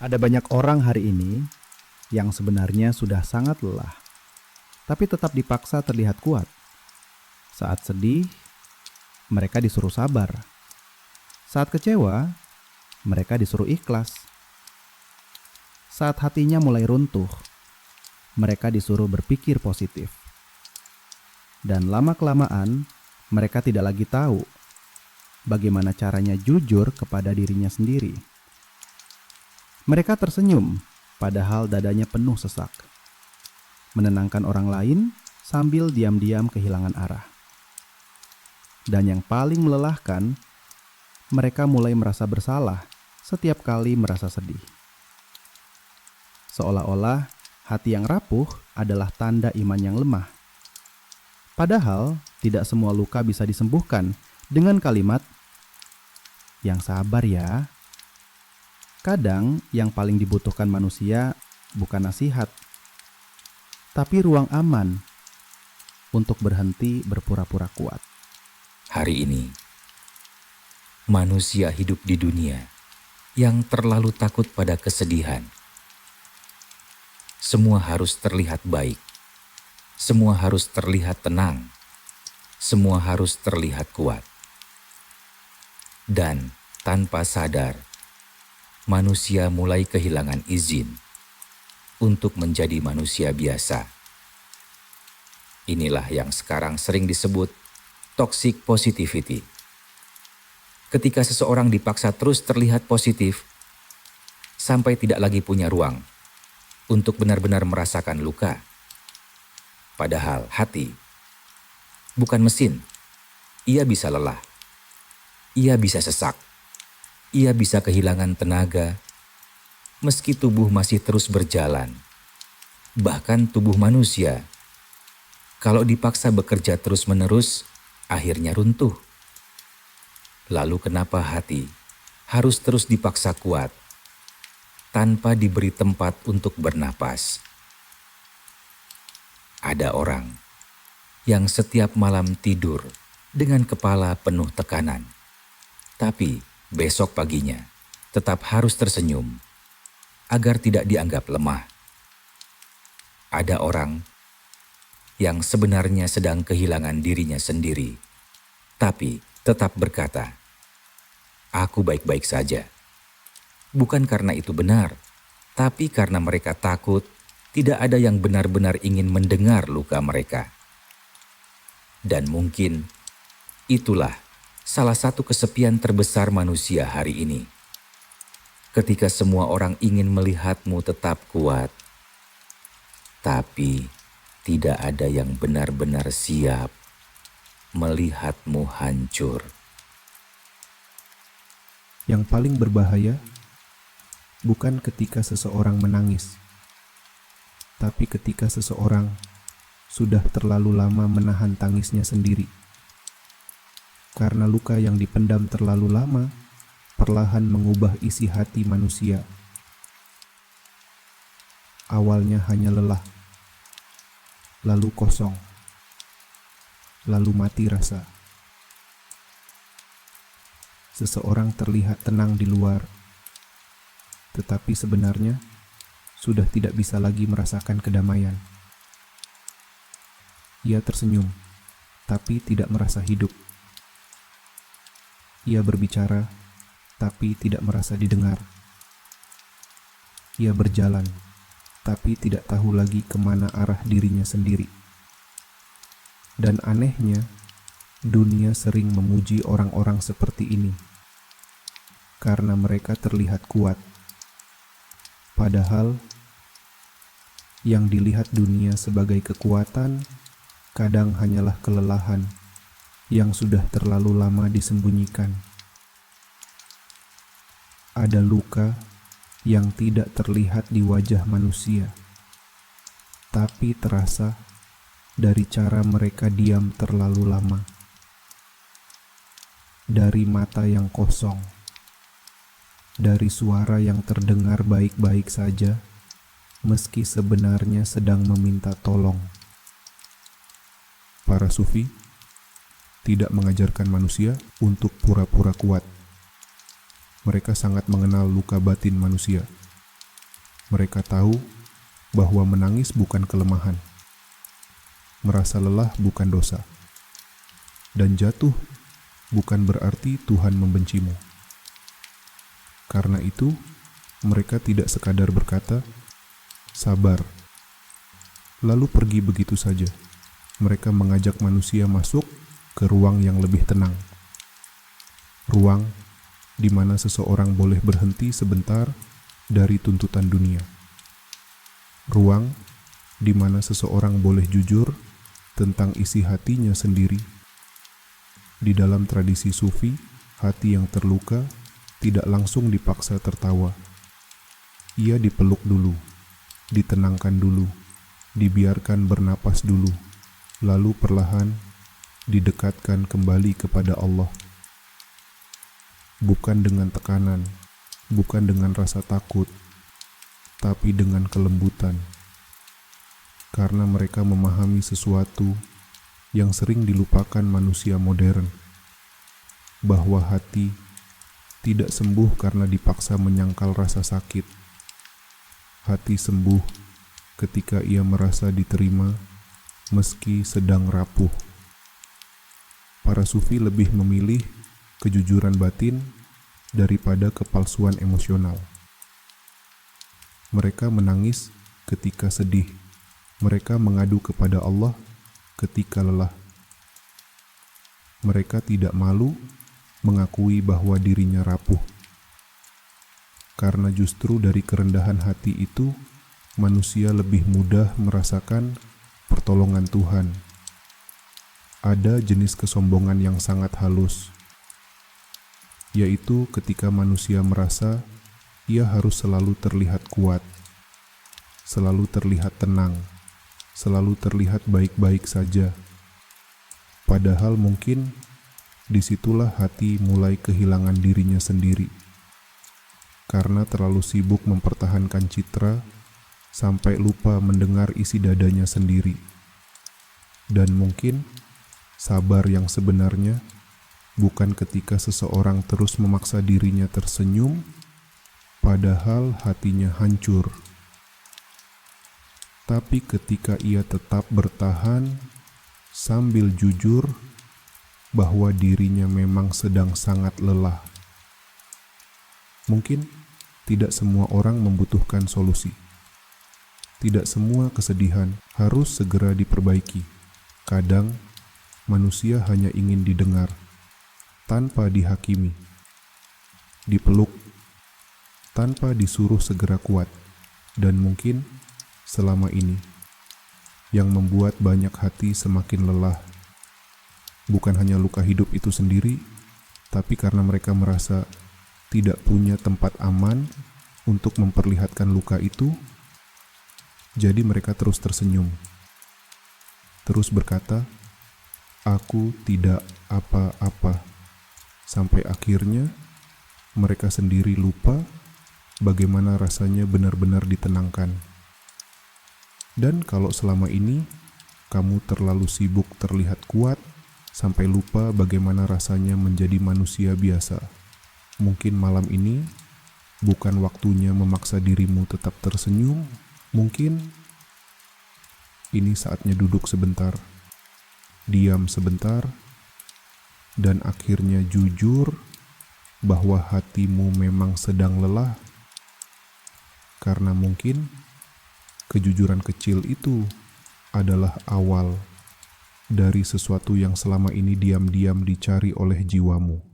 Ada banyak orang hari ini yang sebenarnya sudah sangat lelah, tapi tetap dipaksa terlihat kuat. Saat sedih, mereka disuruh sabar. Saat kecewa, mereka disuruh ikhlas. Saat hatinya mulai runtuh, mereka disuruh berpikir positif. Dan lama-kelamaan, mereka tidak lagi tahu bagaimana caranya jujur kepada dirinya sendiri. Mereka tersenyum, padahal dadanya penuh sesak. Menenangkan orang lain sambil diam-diam kehilangan arah. Dan yang paling melelahkan, mereka mulai merasa bersalah setiap kali merasa sedih. Seolah-olah hati yang rapuh adalah tanda iman yang lemah. Padahal tidak semua luka bisa disembuhkan dengan kalimat, "Yang sabar ya." Kadang yang paling dibutuhkan manusia bukan nasihat, tapi ruang aman untuk berhenti berpura-pura kuat. Hari ini, manusia hidup di dunia yang terlalu takut pada kesedihan. Semua harus terlihat baik, semua harus terlihat tenang, semua harus terlihat kuat. Dan tanpa sadar, manusia mulai kehilangan izin untuk menjadi manusia biasa. Inilah yang sekarang sering disebut toxic positivity. Ketika seseorang dipaksa terus terlihat positif, sampai tidak lagi punya ruang untuk benar-benar merasakan luka. Padahal hati bukan mesin. Ia bisa lelah, ia bisa sesak, ia bisa kehilangan tenaga, meski tubuh masih terus berjalan. Bahkan tubuh manusia, kalau dipaksa bekerja terus-menerus, akhirnya runtuh. Lalu kenapa hati harus terus dipaksa kuat, tanpa diberi tempat untuk bernapas? Ada orang yang setiap malam tidur dengan kepala penuh tekanan, tapi besok paginya tetap harus tersenyum agar tidak dianggap lemah. Ada orang yang sebenarnya sedang kehilangan dirinya sendiri, tapi tetap berkata, "Aku baik-baik saja." Bukan karena itu benar, tapi karena mereka takut tidak ada yang benar-benar ingin mendengar luka mereka. Dan mungkin itulah salah satu kesepian terbesar manusia hari ini. Ketika semua orang ingin melihatmu tetap kuat, tapi tidak ada yang benar-benar siap melihatmu hancur. Yang paling berbahaya bukan ketika seseorang menangis, tapi ketika seseorang sudah terlalu lama menahan tangisnya sendiri. Karena luka yang dipendam terlalu lama perlahan mengubah isi hati manusia. Awalnya hanya lelah, lalu kosong, lalu mati rasa. Seseorang terlihat tenang di luar, tetapi sebenarnya sudah tidak bisa lagi merasakan kedamaian. Ia tersenyum, tapi tidak merasa hidup. Ia berbicara, tapi tidak merasa didengar. Ia berjalan, tapi tidak tahu lagi kemana arah dirinya sendiri. Dan anehnya, dunia sering memuji orang-orang seperti ini, karena mereka terlihat kuat. Padahal, yang dilihat dunia sebagai kekuatan, kadang hanyalah kelelahan yang sudah terlalu lama disembunyikan. Ada luka yang tidak terlihat di wajah manusia, tapi terasa dari cara mereka diam terlalu lama, dari mata yang kosong, dari suara yang terdengar baik-baik saja, meski sebenarnya sedang meminta tolong. Para sufi tidak mengajarkan manusia untuk pura-pura kuat. Mereka sangat mengenal luka batin manusia. Mereka tahu bahwa menangis bukan kelemahan, merasa lelah bukan dosa, dan jatuh bukan berarti Tuhan membencimu. Karena itu, mereka tidak sekadar berkata, "Sabar," lalu pergi begitu saja. Mereka mengajak manusia masuk ke ruang yang lebih tenang. Ruang di mana seseorang boleh berhenti sebentar dari tuntutan dunia. Ruang di mana seseorang boleh jujur tentang isi hatinya sendiri. Di dalam tradisi Sufi, hati yang terluka tidak langsung dipaksa tertawa. Ia dipeluk dulu, ditenangkan dulu, dibiarkan bernapas dulu, lalu perlahan didekatkan kembali kepada Allah. Bukan dengan tekanan, bukan dengan rasa takut, tapi dengan kelembutan. Karena mereka memahami sesuatu yang sering dilupakan manusia modern, bahwa hati tidak sembuh karena dipaksa menyangkal rasa sakit. Hati sembuh ketika ia merasa diterima meski sedang rapuh. Para sufi lebih memilih kejujuran batin daripada kepalsuan emosional. Mereka menangis ketika sedih. Mereka mengadu kepada Allah ketika lelah. Mereka tidak malu mengakui bahwa dirinya rapuh. Karena justru dari kerendahan hati itu, manusia lebih mudah merasakan pertolongan Tuhan. Ada jenis kesombongan yang sangat halus, yaitu ketika manusia merasa ia harus selalu terlihat kuat, selalu terlihat tenang, selalu terlihat baik-baik saja. Padahal mungkin disitulah hati mulai kehilangan dirinya sendiri, karena terlalu sibuk mempertahankan citra sampai lupa mendengar isi dadanya sendiri. Dan mungkin sabar yang sebenarnya bukan ketika seseorang terus memaksa dirinya tersenyum, padahal hatinya hancur. Tapi ketika ia tetap bertahan sambil jujur bahwa dirinya memang sedang sangat lelah. Mungkin tidak semua orang membutuhkan solusi. Tidak semua kesedihan harus segera diperbaiki. Kadang manusia hanya ingin didengar tanpa dihakimi, dipeluk tanpa disuruh segera kuat. Dan mungkin selama ini yang membuat banyak hati semakin lelah bukan hanya luka hidup itu sendiri, tapi karena mereka merasa tidak punya tempat aman untuk memperlihatkan luka itu. Jadi mereka terus tersenyum, terus berkata, "Aku tidak apa-apa," sampai akhirnya mereka sendiri lupa bagaimana rasanya benar-benar ditenangkan. Dan kalau selama ini kamu terlalu sibuk terlihat kuat sampai lupa bagaimana rasanya menjadi manusia biasa, mungkin malam ini bukan waktunya memaksa dirimu tetap tersenyum. Mungkin ini saatnya duduk sebentar, diam sebentar, dan akhirnya jujur bahwa hatimu memang sedang lelah. Karena mungkin kejujuran kecil itu adalah awal dari sesuatu yang selama ini diam-diam dicari oleh jiwamu.